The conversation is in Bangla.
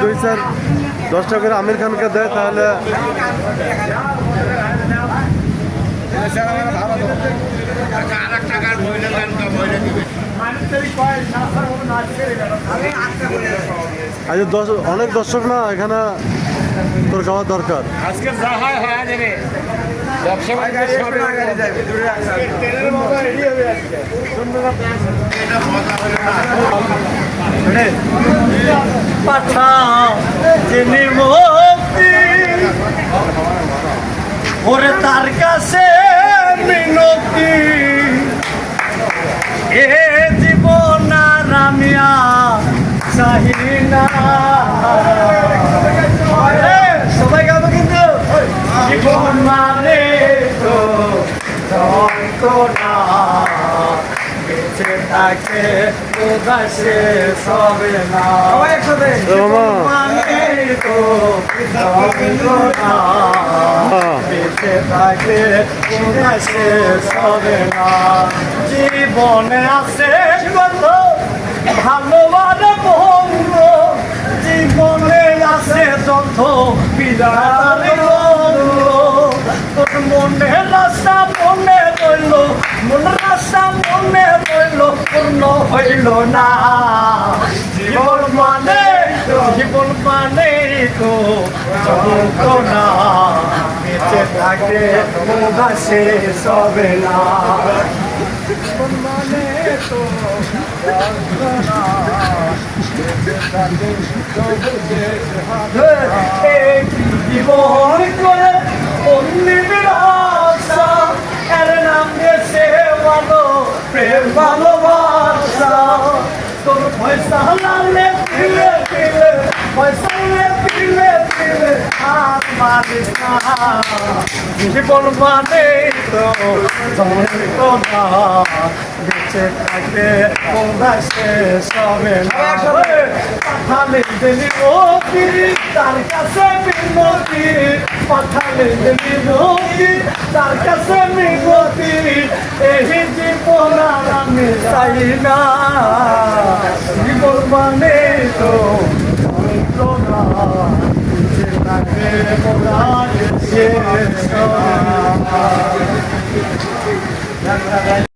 2-4-10 টাকা করে আমির খানকে দেয় তাহলে আজ অনেক দর্শক না এখানে তোর গাওয়া দরকার আজকে যা হয় হয়ে যাবে পাঠা যিনি মুক্তি ওরে তার কাছে মিনতি এ জীবন রামিয়া চাহি না সবাই গাবো কিন্তু জীবন মানে তো যন্ত্রণা বেঁচে থাকে উদাসে সবে না মানে তো যন্ত্রণা বেঁচে থাকে উদাসে সবে না জীবনে আছে কত ভালোবাসা বন্ধ জীবনে আছে যত বিরাট তোর মনে রাস্তা মনে রইল মনে রাস্তা মনে রইল পূর্ণ হইল না জীবন মানে তো যন্ত্রণা বেঁচে থাকে উদাসে সবে না জীবন মানে তো যন্ত্রণা জীবন করে অন্যের আশা এর নাম দিয়েছে ভালো প্রেম ভালোবাসা তোর পয়সা লাগলে ফিরে ফিরে পয়সা ফিরে ফিরে হাত মারিস না জীবন মানে তো যন্ত্রণা বেঁচে থাকে উদাসে সবে না পাঠালে দিলি মুক্তি তার কাছে বিনতি পাঠালে দিলি মুক্তি তার কাছে বিনতি এই জীবন আমি চাই না জীবন মানে তো যন্ত্রণা বেঁচে থাকে উদাসে সবে না